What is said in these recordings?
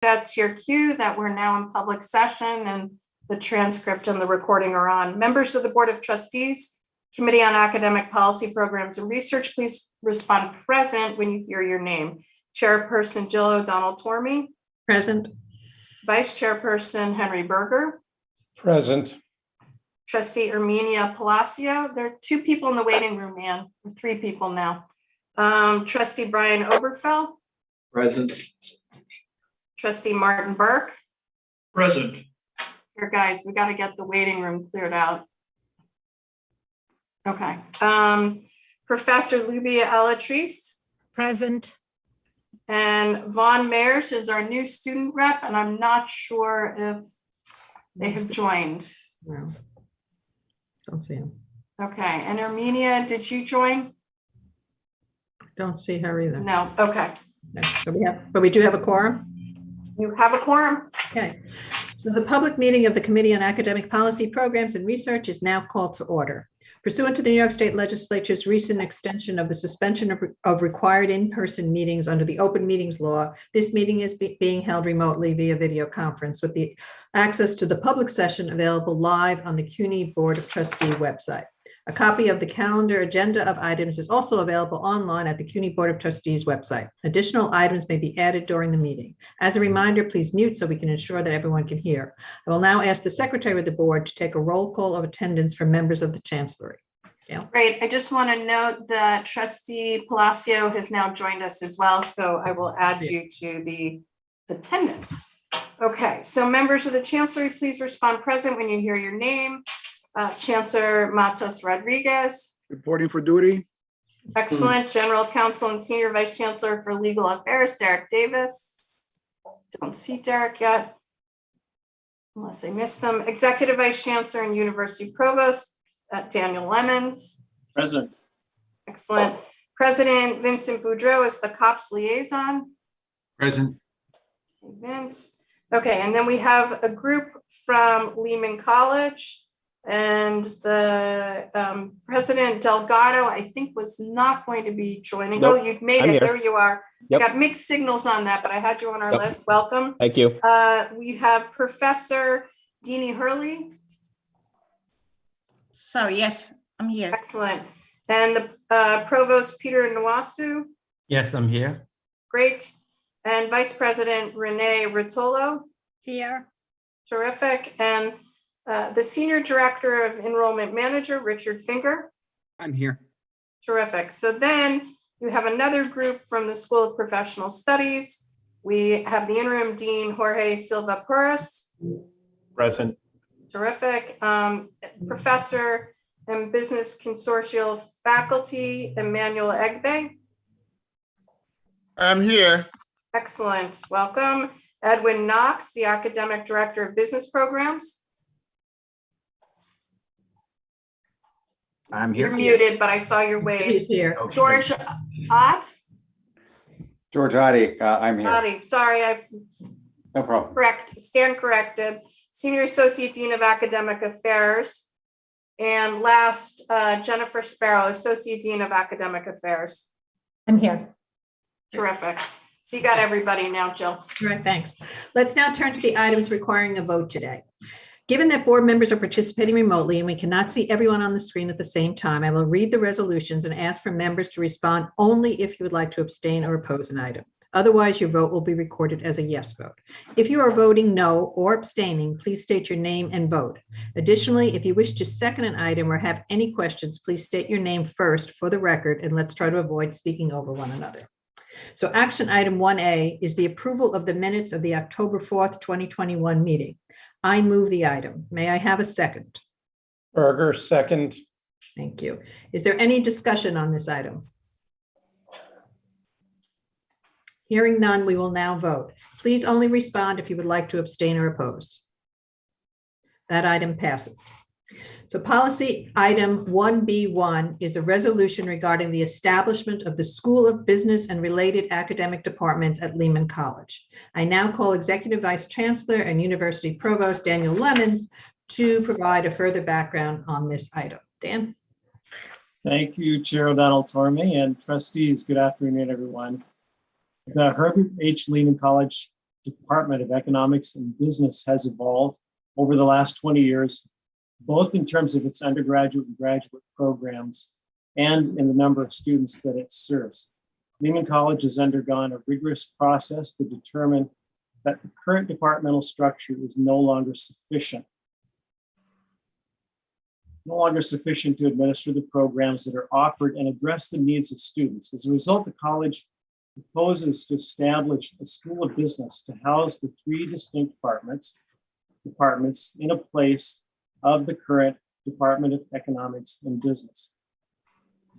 That's your cue that we're now in public session and the transcript and the recording are on. Members of the Board of Trustees, Committee on Academic Policy Programs and Research, please respond present when you hear your name. Chairperson Jill O'Donnell Tormey. Present. Vice Chairperson Henry Berger. Present. Trustee Erminia Palacio. There are 2 people in the waiting room, Ann. 3 people now. Trustee Brian Oberfeld. Present. Trustee Martin Burke. Present. Here, guys, we got to get the waiting room cleared out. Okay. Professor Lubia Elatriste. Present. And Vaughn Mayers is our new student rep, and I'm not sure if they have joined. No. Don't see him. Okay, and Erminia, did you join? Don't see her either. No, okay. No. But we do have a quorum. You have a quorum? Okay. So the public meeting of the Committee on Academic Policy Programs and Research is now called to order. Pursuant to the New York State Legislature's recent extension of the suspension of required in-person meetings under the Open Meetings Law, this meeting is being held remotely via video conference with the access to the public session available live on the CUNY Board of Trustee website. A copy of the calendar agenda of items is also available online at the CUNY Board of Trustees website. Additional items may be added during the meeting. As a reminder, please mute so we can ensure that everyone can hear. I will now ask the Secretary of the Board to take a roll call of attendance from members of the Chancellery. Gail? Great. I just want to note that Trustee Palacio has now joined us as well, so I will add you to the attendance. Okay, so members of the Chancellery, please respond present when you hear your name. Chancellor Matos Rodriguez. Reporting for duty. Excellent. General Counsel and Senior Vice Chancellor for Legal Affairs, Derek Davis. Don't see Derek yet, unless I missed them. Executive Vice Chancellor and University Provost, Daniel Lemons. Present. Excellent. President Vincent Boudreau is the COPS liaison. Present. Vince. Okay, and then we have a group from Lehman College. And the President Delgado, I think, was not going to be joining. Nope, Oh, you've made I'm it. here. There you are. Yep. Got mixed signals on that, but I had you on our Yep. list. Welcome. Thank you. We have Professor Deanie Hurley. So yes, I'm here. Excellent. And the Provost Peter Nwasu. Yes, I'm here. Great. And Vice President Renee Rotolo. Here. Terrific. And the Senior Director of Enrollment Manager, Richard Finger. I'm here. Terrific. So then you have another group from the School of Professional Studies. We have the interim dean, Jorge Silva Porras. Present. Terrific. Professor and Business Consortial Faculty, Emmanuel Egbe. I'm here. Excellent. Welcome. Edwin Knox, the Academic Director of Business Programs. I'm You're here. muted, but I saw your He's wave. here. Okay. George Ott. George Adi, I'm here. Otti, sorry, I No problem. stand corrected. Senior Associate Dean of Academic Affairs. And last, Jennifer Sparrow, Associate Dean of Academic Affairs. I'm here. Terrific. So you got everybody now, Jill. All right, thanks. Let's now turn to the items requiring a vote today. Given that board members are participating remotely and we cannot see everyone on the screen at the same time, I will read the resolutions and ask for members to respond only if you would like to abstain or oppose an item. Otherwise, your vote will be recorded as a yes vote. If you are voting no or abstaining, please state your name and vote. Additionally, if you wish to second an item or have any questions, please state your name first for the record, and let's try to avoid speaking over one another. So action item 1A is the approval of the minutes of the October 4th, 2021 meeting. I move the item. May I have a second? Berger, second. Thank you. Is there any discussion on this item? Hearing none, we will now vote. Please only respond if you would like to abstain or oppose. That item passes. So policy item 1B1 is a resolution regarding the establishment of the School of Business and Related Academic Departments at Lehman College. I now call Executive Vice Chancellor and University Provost Daniel Lemons to provide a further background on this item. Dan? Thank you, Chair O'Donnell Tormey and trustees. Good afternoon, everyone. The Herbert H. Lehman College Department of Economics and Business has evolved over the last 20 years, both in terms of its undergraduate and graduate programs and in the number of students that it serves. Lehman College has undergone a rigorous process to determine that the current departmental structure is no longer sufficient to administer the programs that are offered and address the needs of students. As a result, the college proposes to establish a school of business to house the three distinct departments in a place of the current Department of Economics and Business.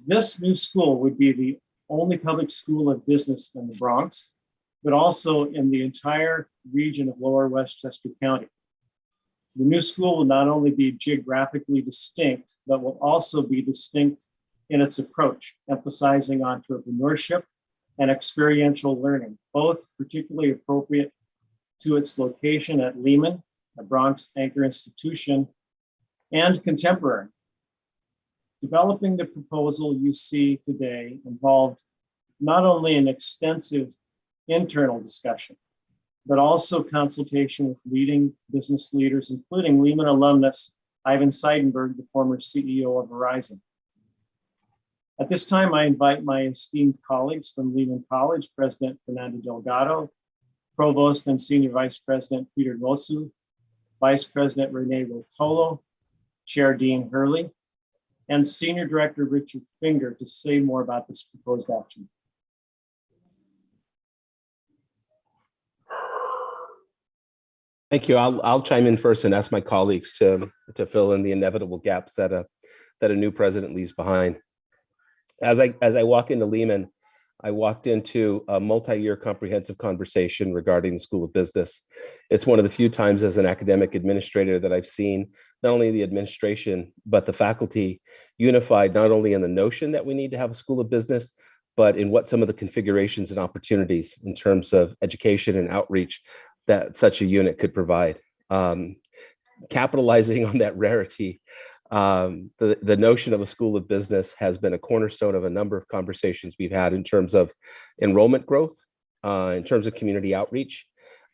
This new school would be the only public school of business in the Bronx, but also in the entire region of Lower Westchester County. The new school will not only be geographically distinct, but will also be distinct in its approach, emphasizing entrepreneurship and experiential learning, both particularly appropriate to its location at Lehman, a Bronx anchor institution, and contemporary. Developing the proposal you see today involved not only an extensive internal discussion, but also consultation with leading business leaders, including Lehman alumnus Ivan Seidenberg, the former CEO of Verizon. At this time, I invite my esteemed colleagues from Lehman College, President Fernando Delgado, Provost and Senior Vice President Peter Nosu, Vice President Renee Rotolo, Chair Dean Hurley, and Senior Director Richard Finger to say more about this proposed action. Thank you. I'll chime in first and ask my colleagues to fill in the inevitable gaps that a new president leaves behind. As I walk into Lehman, I walked into a multi-year comprehensive conversation regarding the School of Business. It's one of the few times as an academic administrator that I've seen not only the administration, but the faculty unified not only in the notion that we need to have a School of Business, but in what some of the configurations and opportunities in terms of education and outreach that such a unit could provide. Capitalizing on that rarity, the notion of a School of Business has been a cornerstone of a number of conversations we've had in terms of enrollment growth, in terms of community outreach,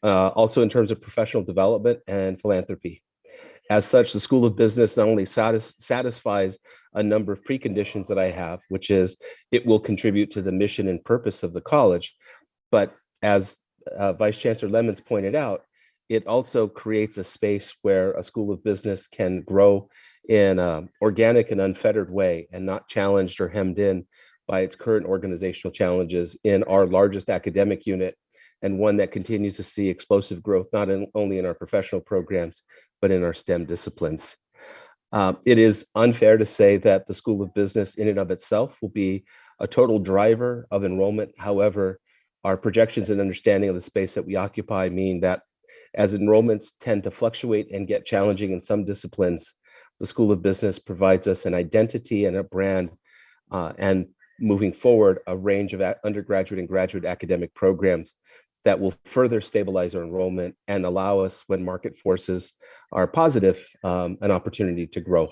also in terms of professional development and philanthropy. As such, the School of Business not only satisfies a number of preconditions that I have, which is it will contribute to the mission and purpose of the college, but as Vice Chancellor Lemons pointed out, it also creates a space where a School of Business can grow in an organic and unfettered way and not challenged or hemmed in by its current organizational challenges in our largest academic unit, and one that continues to see explosive growth, not only in our professional programs, but in our STEM disciplines. It is unfair to say that the School of Business in and of itself will be a total driver of enrollment. However, our projections and understanding of the space that we occupy mean that as enrollments tend to fluctuate and get challenging in some disciplines, the School of Business provides us an identity and a brand, and moving forward, a range of undergraduate and graduate academic programs that will further stabilize our enrollment and allow us, when market forces are positive, an opportunity to grow.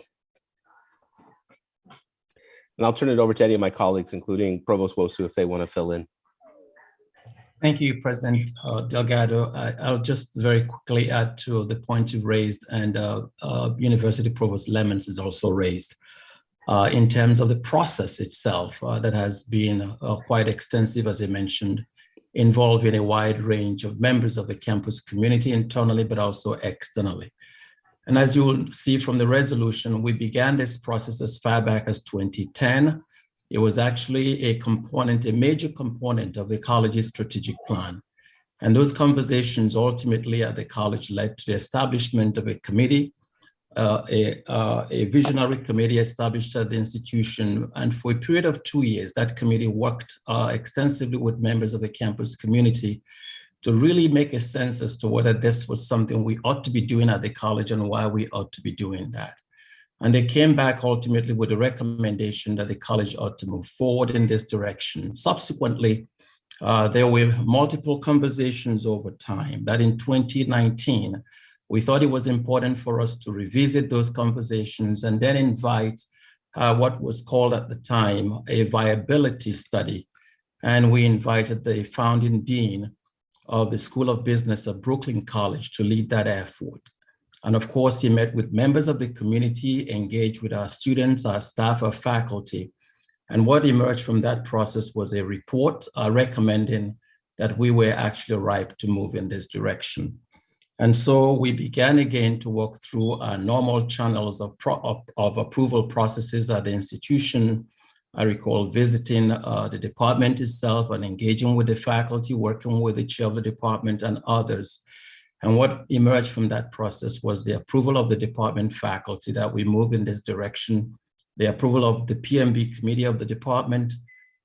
And I'll turn it over to any of my colleagues, including Provost Wosu, if they want to fill in. Thank you, President Delgado. I'll just very quickly add to the point you raised, and University Provost Lemons has also raised, in terms of the process itself that has been quite extensive, as I mentioned, involving a wide range of members of the campus community internally, but also externally. And as you will see from the resolution, we began this process as far back as 2010. It was actually a major component of the college's strategic plan. And those conversations ultimately at the college led to the establishment of a committee, a visionary committee established at the institution. And for a period of 2 years, that committee worked extensively with members of the campus community to really make a sense as to whether this was something we ought to be doing at the college and why we ought to be doing that. And they came back ultimately with a recommendation that the college ought to move forward in this direction. Subsequently, there were multiple conversations over time that in 2019, we thought it was important for us to revisit those conversations and then invite what was called at the time a viability study. And we invited the founding dean of the School of Business at Brooklyn College to lead that effort. And of course, he met with members of the community, engaged with our students, our staff, our faculty. And what emerged from that process was a report recommending that we were actually ripe to move in this direction. And so we began again to walk through our normal channels of approval processes at the institution. I recall visiting the department itself and engaging with the faculty, working with the chair of the department and others. And what emerged from that process was the approval of the department faculty that we move in this direction, the approval of the PMB committee of the department,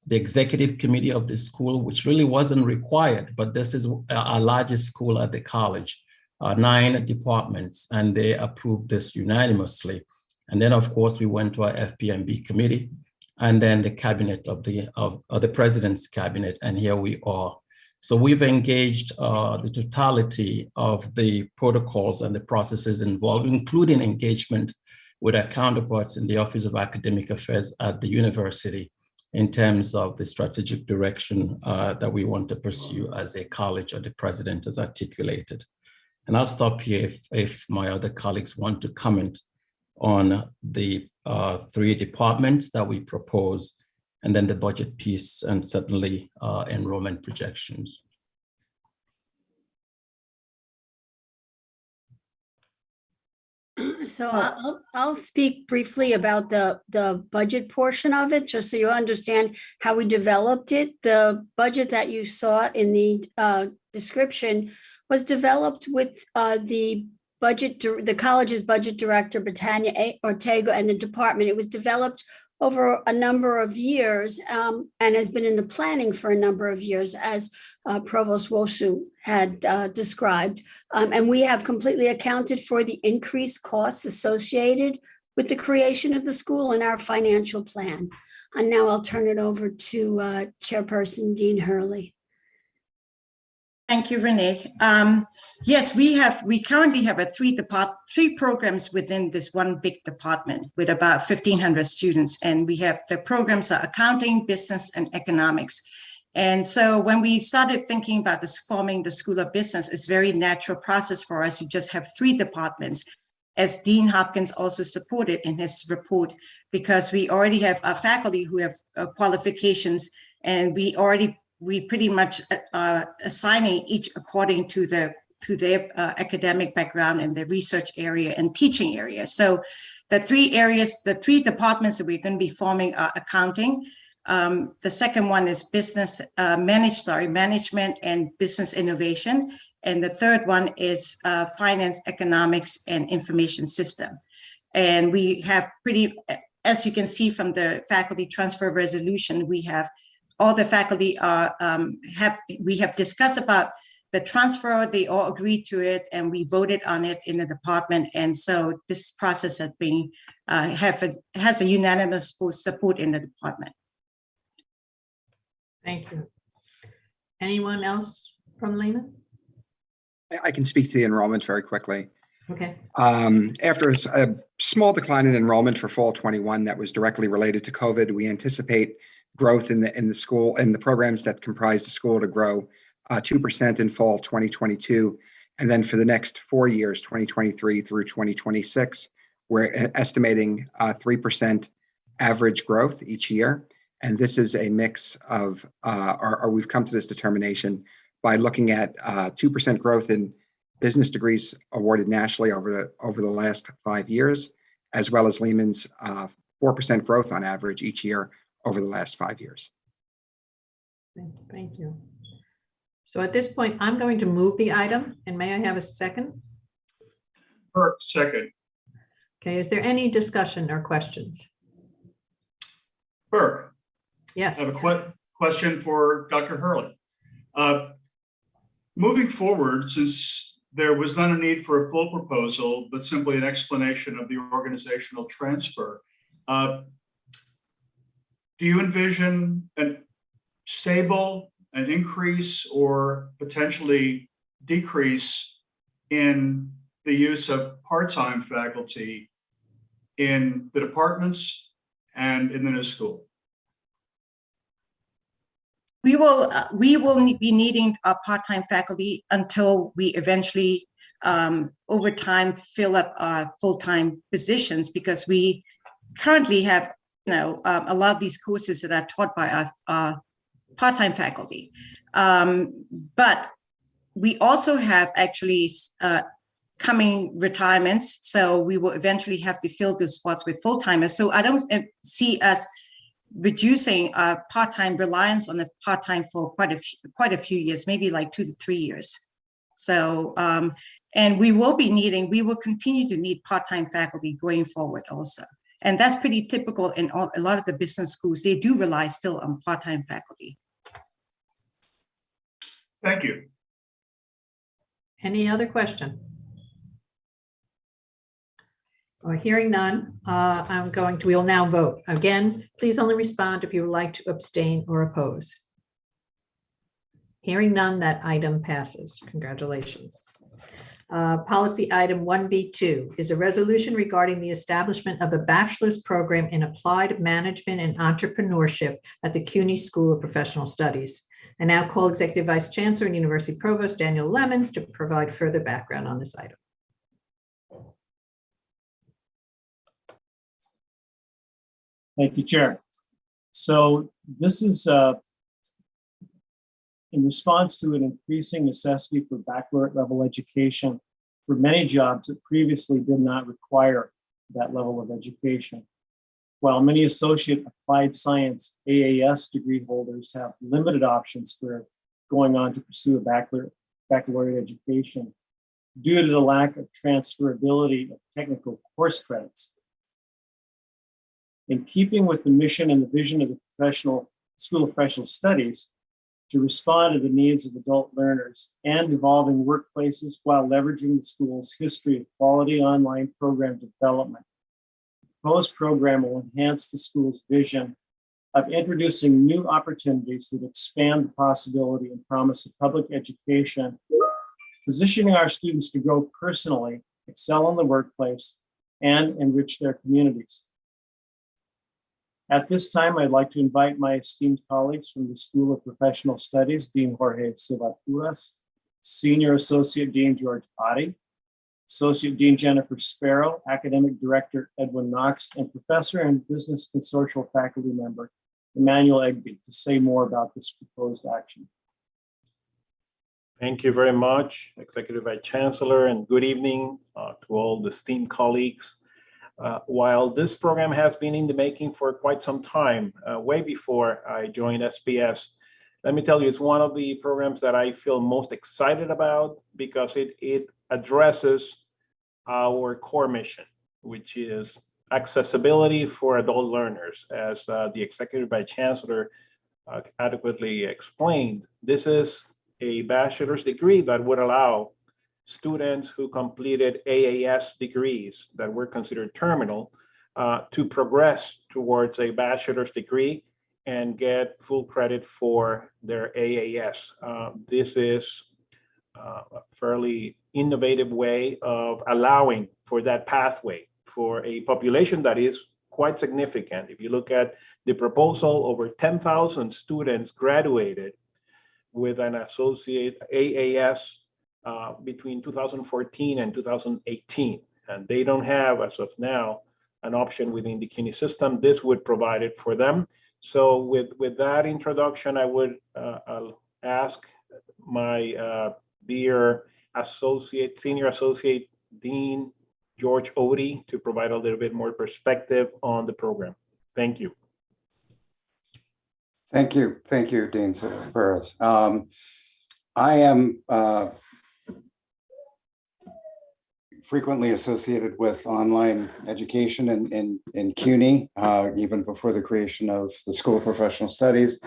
the executive committee of the school, which really wasn't required, but this is our largest school at the college, 9 departments, and they approved this unanimously. And then of course, we went to our FPMB committee and then the cabinet of the president's cabinet, and here we are. So we've engaged the totality of the protocols and the processes involved, including engagement with our counterparts in the Office of Academic Affairs at the university in terms of the strategic direction that we want to pursue as a college, or the president has articulated. And I'll stop here if my other colleagues want to comment on the 3 departments that we propose, and then the budget piece, and certainly enrollment projections. So I'll speak briefly about the budget portion of it, just so you understand how we developed it. The budget that you saw in the description was developed with the college's budget director, Britannia Ortega, and the department. It was developed over a number of years and has been in the planning for a number of years, as Provost Wosu had described. And we have completely accounted for the increased costs associated with the creation of the school in our financial plan. And now I'll turn it over to Chairperson Dean Hurley. Thank you, Renee. Yes, we currently have 3 programs within this one big department with about 1,500 students. And we have the programs are accounting, business, and economics. And so when we started thinking about forming the School of Business, it's a very natural process for us to just have 3 departments, as Dean Hopkins also supported in his report, because we already have our faculty who have qualifications, and we pretty much assigning each according to their academic background and their research area and teaching area. So the 3 departments that we're going to be forming are accounting. The second one is management and business innovation. And the third one is finance, economics, and information system. And we have as you can see from the faculty transfer resolution, we have all the faculty we have discussed about the transfer. They all agreed to it, and we voted on it in the department. And so this process has a unanimous support in the department. Thank you. Anyone else from Lehman? I can speak to the enrollment very quickly. Okay. After a small decline in enrollment for fall 21 that was directly related to COVID, we anticipate growth in the school and the programs that comprise the school to grow 2% in fall 2022. And then for the next 4 years, 2023 through 2026, we're estimating 3% average growth each year. And this is a mix of, or we've come to this determination by looking at 2% growth in business degrees awarded nationally over the last 5 years, as well as Lehman's 4% growth on average each year over the last 5 years. Thank you. So at this point, I'm going to move the item, and may I have a second? Burke, second. Okay, is there any discussion or questions? Burke. Yes. I have a question for Dr. Hurley. Moving forward, since there was not a need for a full proposal, but simply an explanation of the organizational transfer, do you envision an increase or potentially decrease in the use of part-time faculty in the departments and in the new school? we will be needing part-time faculty until we eventually, over time, fill up our full-time positions, because we currently have, a lot of these courses that are taught by our part-time faculty. But we also have actually coming retirements, so we will eventually have to fill those spots with full-timers. So I don't see us reducing our part-time reliance on the part-time for quite a few years, maybe like 2 to 3 years. So, and we will continue to need part-time faculty going forward also. And that's pretty typical in a lot of the business schools. They do rely still on part-time faculty. Thank you. Any other question? Or hearing none, we will now vote. Again, please only respond if you would like to abstain or oppose. Hearing none, that item passes. Congratulations. Policy item 1B2 is a resolution regarding the establishment of a bachelor's program in applied management and entrepreneurship at the CUNY School of Professional Studies. I now call Executive Vice Chancellor and University Provost Daniel Lemons to provide further background on this item. Thank you, Chair. So this is in response to an increasing necessity for baccalaureate level education for many jobs that previously did not require that level of education. While many associate applied science AAS degree holders have limited options for going on to pursue a baccalaureate education due to the lack of transferability of technical course credits. In keeping with the mission and the vision of the School of Professional Studies to respond to the needs of adult learners and evolving workplaces while leveraging the school's history of quality online program development, the proposed program will enhance the school's vision of introducing new opportunities that expand the possibility and promise of public education, positioning our students to grow personally, excel in the workplace, and enrich their communities. At this time, I'd like to invite my esteemed colleagues from the School of Professional Studies, Dean Jorge Silva-Curas, Senior Associate Dean George Oddie, Associate Dean Jennifer Sparrow, Academic Director Edwin Knox, and Professor and Business Consortial Faculty Member Emmanuel Egby to say more about this proposed action. Thank you very much, Executive Vice Chancellor, and good evening to all the esteemed colleagues. While this program has been in the making for quite some time, way before I joined SPS, let me tell you, it's one of the programs that I feel most excited about because it addresses our core mission, which is accessibility for adult learners. As the Executive Vice Chancellor adequately explained, this is a bachelor's degree that would allow students who completed AAS degrees that were considered terminal to progress towards a bachelor's degree and get full credit for their AAS. This is a fairly innovative way of allowing for that pathway for a population that is quite significant. If you look at the proposal, over 10,000 students graduated with an associate AAS between 2014 and 2018, and they don't have, as of now, an option within the CUNY system. This would provide it for them. So with that introduction, I would ask my dear Senior Associate Dean George Oddie to provide a little bit more perspective on the program. Thank you. Thank you, Dean Burris. I am frequently associated with online education in CUNY, even before the creation of the School of Professional Studies.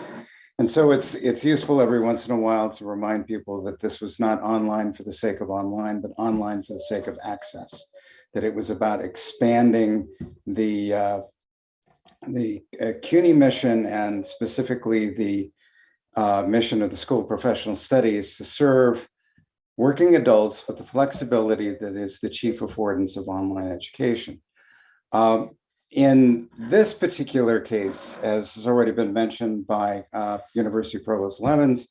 And so it's useful every once in a while to remind people that this was not online for the sake of online, but online for the sake of access, that it was about expanding the CUNY mission and specifically the mission of the School of Professional Studies to serve working adults with the flexibility that is the chief affordance of online education. In this particular case, as has already been mentioned by University Provost Lemons,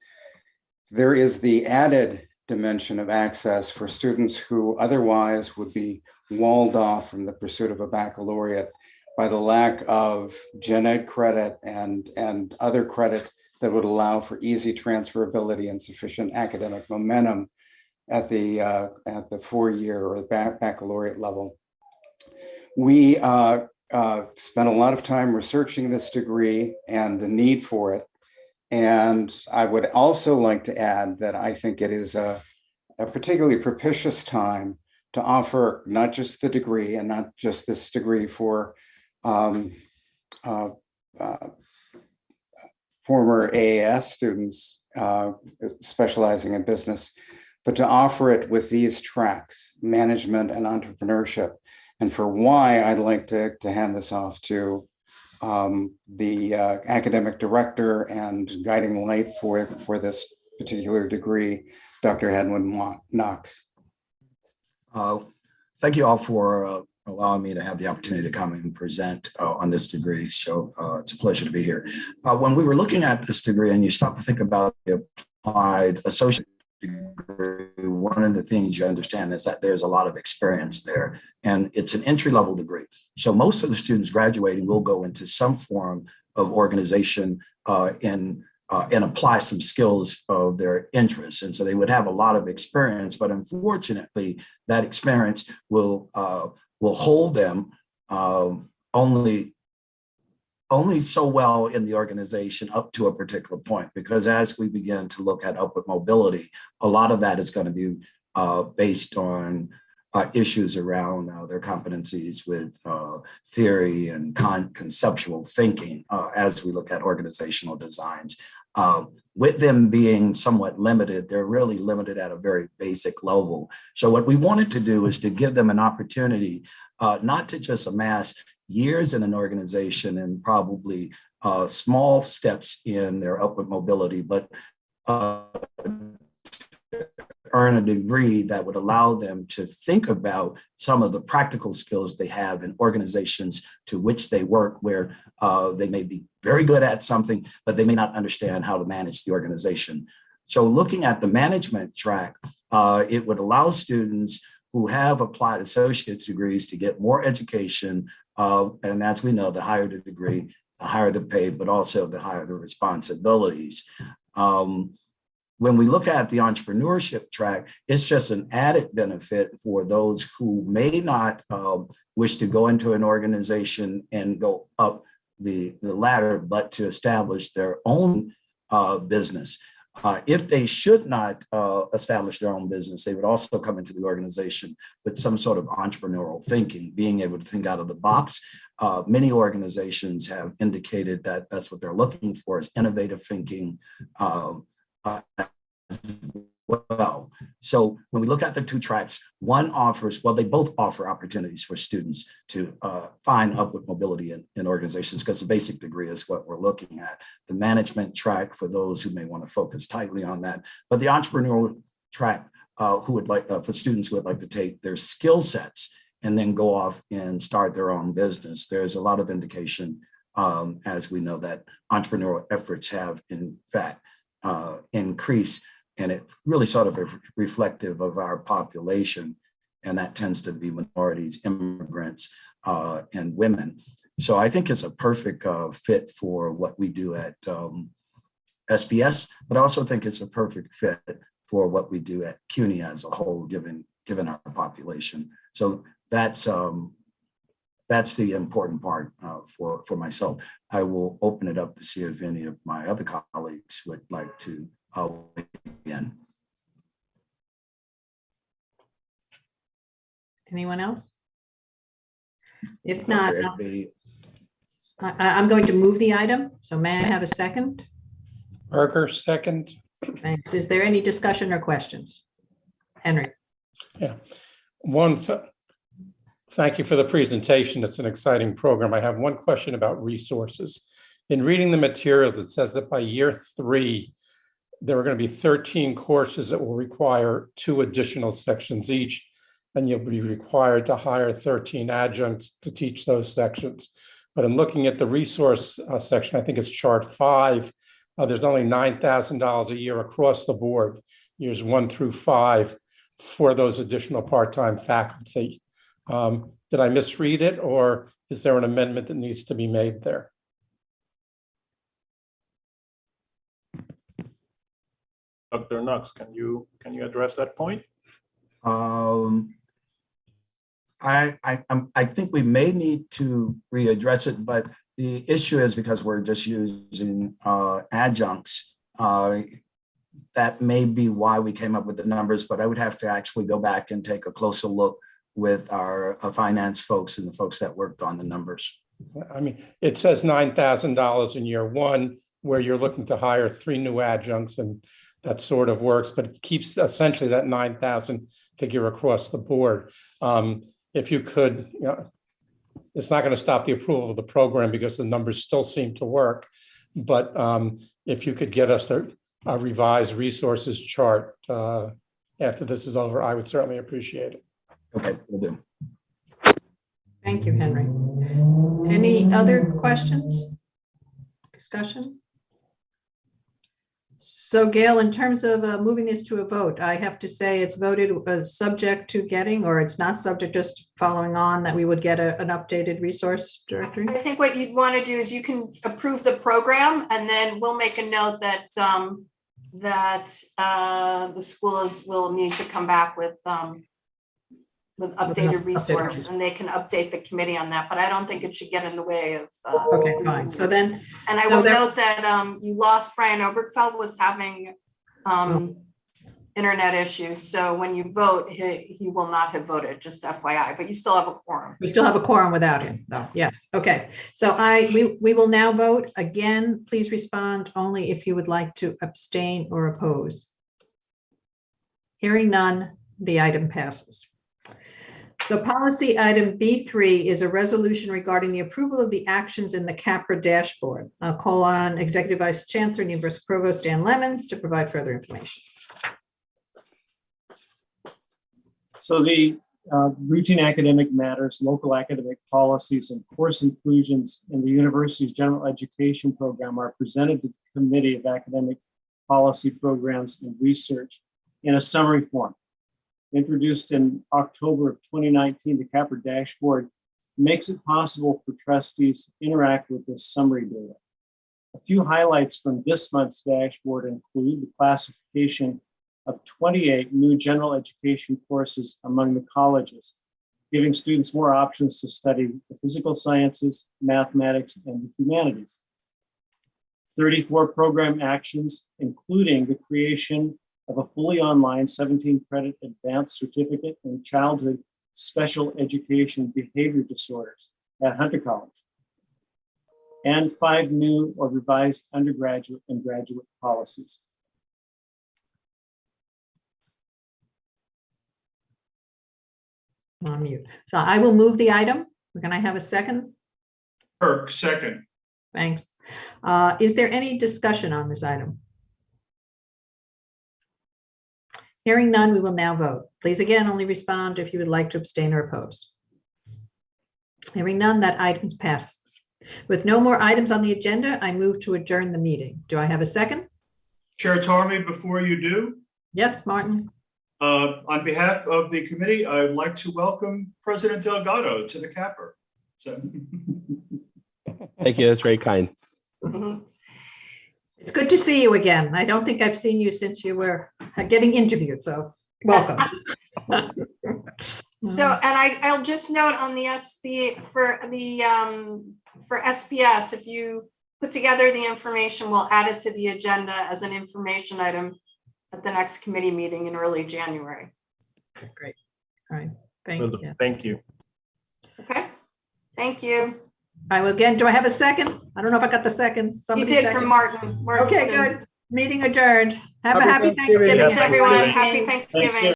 there is the added dimension of access for students who otherwise would be walled off from the pursuit of a baccalaureate by the lack of gen ed credit and other credit that would allow for easy transferability and sufficient academic momentum at the 4-year or baccalaureate level. We spent a lot of time researching this degree and the need for it. And I would also like to add that I think it is a particularly propitious time to offer not just the degree and not just this degree for former AAS students specializing in business, but to offer it with these tracks, management and entrepreneurship. And for why, I'd like to hand this off to the academic director and guiding light for this particular degree, Dr. Hadwin Knox. Thank you all for allowing me to have the opportunity to come and present on this degree. So it's a pleasure to be here. When we were looking at this degree and you stop to think about the applied associate degree, one of the things you understand is that there's a lot of experience there, and it's an entry-level degree. So most of the students graduating will go into some form of organization and apply some skills of their interests. And so they would have a lot of experience, but unfortunately, that experience will hold them only so well in the organization up to a particular point, because as we begin to look at upward mobility, a lot of that is going to be based on issues around their competencies with theory and conceptual thinking as we look at organizational designs. With them being somewhat limited, they're really limited at a very basic level. So what we wanted to do is to give them an opportunity not to just amass years in an organization and probably small steps in their upward mobility, but earn a degree that would allow them to think about some of the practical skills they have in organizations to which they work, where they may be very good at something, but they may not understand how to manage the organization. So looking at the management track, it would allow students who have applied associate's degrees to get more education. And as we know, the higher the degree, the higher the pay, but also the higher the responsibilities. When we look at the entrepreneurship track, it's just an added benefit for those who may not wish to go into an organization and go up the ladder, but to establish their own business. If they should not establish their own business, they would also come into the organization with some sort of entrepreneurial thinking, being able to think out of the box. Many organizations have indicated that that's what they're looking for, is innovative thinking as well. So when we look at the two tracks, one offers, well, they both offer opportunities for students to find upward mobility in organizations, because the basic degree is what we're looking at. The management track for those who may want to focus tightly on that, but the entrepreneurial track who would like for students who would like to take their skill sets and then go off and start their own business. There's a lot of indication, as we know, that entrepreneurial efforts have in fact increased. And it's really sort of reflective of our population. And that tends to be minorities, immigrants, and women. So I think it's a perfect fit for what we do at SPS, but I also think it's a perfect fit for what we do at CUNY as a whole, given our population. So that's the important part for myself. I will open it up to see if any of my other colleagues would like to again. Anyone else? If not, I'm going to move the item. So may I have a second? Berger, second. Thanks. Is there any discussion or questions? Henry. Yeah. Thank you for the presentation. It's an exciting program. I have one question about resources. In reading the materials, it says that by year 3, there are going to be 13 courses that will require 2 additional sections each. and you'll be required to hire 13 adjuncts to teach those sections. But in looking at the resource section, I think it's chart 5, there's only $9,000 a year across the board, years 1 through 5, for those additional part-time faculty. Did I misread it, or is there an amendment that needs to be made there? Dr. Knox, can you address that point? I think we may need to readdress it, but the issue is because we're just using adjuncts. That may be why we came up with the numbers, but I would have to actually go back and take a closer look with our finance folks and the folks that worked on the numbers. I mean, it says $9,000 in year 1, where you're looking to hire 3 new adjuncts, and that sort of works, but it keeps essentially that 9,000 figure across the board. If you could, it's not going to stop the approval of the program because the numbers still seem to work. But if you could get us a revised resources chart after this is over, I would certainly appreciate it. Okay, will do. Thank you, Henry. Any other questions? Discussion? So Gail, in terms of moving this to a vote, I have to say it's voted subject to getting, or it's not subject, just following on that we would get an updated resource directory? I think what you'd want to do is you can approve the program, and then we'll make a note that the schools will need to come back with updated resource, and they can update the committee on that, but I don't think it should get in the way of. Okay, fine. So then. And I will note that you lost Brian Obergfeld, was having internet issues. So when you vote, he will not have voted, just FYI, but you still have a quorum. We still have a quorum without him, though. Yes. Okay. So we will now vote. Again, please respond only if you would like to abstain or oppose. Hearing none, the item passes. So policy item B3 is a resolution regarding the approval of the actions in the CAPRA dashboard. I'll call on Executive Vice Chancellor and University Provost Dan Lemons to provide further information. So the routine academic matters, local academic policies, and course inclusions in the university's general education program are presented to the Committee of Academic Policy Programs and Research in a summary form. Introduced in October of 2019, the CAPRA dashboard makes it possible for trustees to interact with this summary data. A few highlights from this month's dashboard include the classification of 28 new general education courses among the colleges, giving students more options to study the physical sciences, mathematics, and the humanities. 34 program actions, including the creation of a fully online 17-credit advanced certificate in childhood special education behavior disorders at Hunter College, and 5 new or revised undergraduate and graduate policies. On mute. So I will move the item. Can I have a second? Kirk, second. Thanks. Is there any discussion on this item? Hearing none, we will now vote. Please again, only respond if you would like to abstain or oppose. Hearing none, that item passes. With no more items on the agenda, I move to adjourn the meeting. Do I have a second? Chair Tarmy, before you do, Yes, Martin. on behalf of the committee, I would like to welcome President Delgado to the CAPRA. So. Thank you. That's very kind. Mhm. It's good to see you again. I don't think I've seen you since you were getting interviewed, so welcome. So, and I'll just note on the for SPS, if you put together the information, we'll add it to the agenda as an information item at the next committee meeting in early January. Okay, great. All right. Thank Will do. you. Thank you. Okay, thank you. I will again, do I have a second? I don't know if I got the second. You Somebody did second. from Martin. Okay, good. Meeting adjourned. Have a happy Happy Thanksgiving. Thanksgiving. Thanks, everyone. Thanksgiving. Happy Thanksgiving.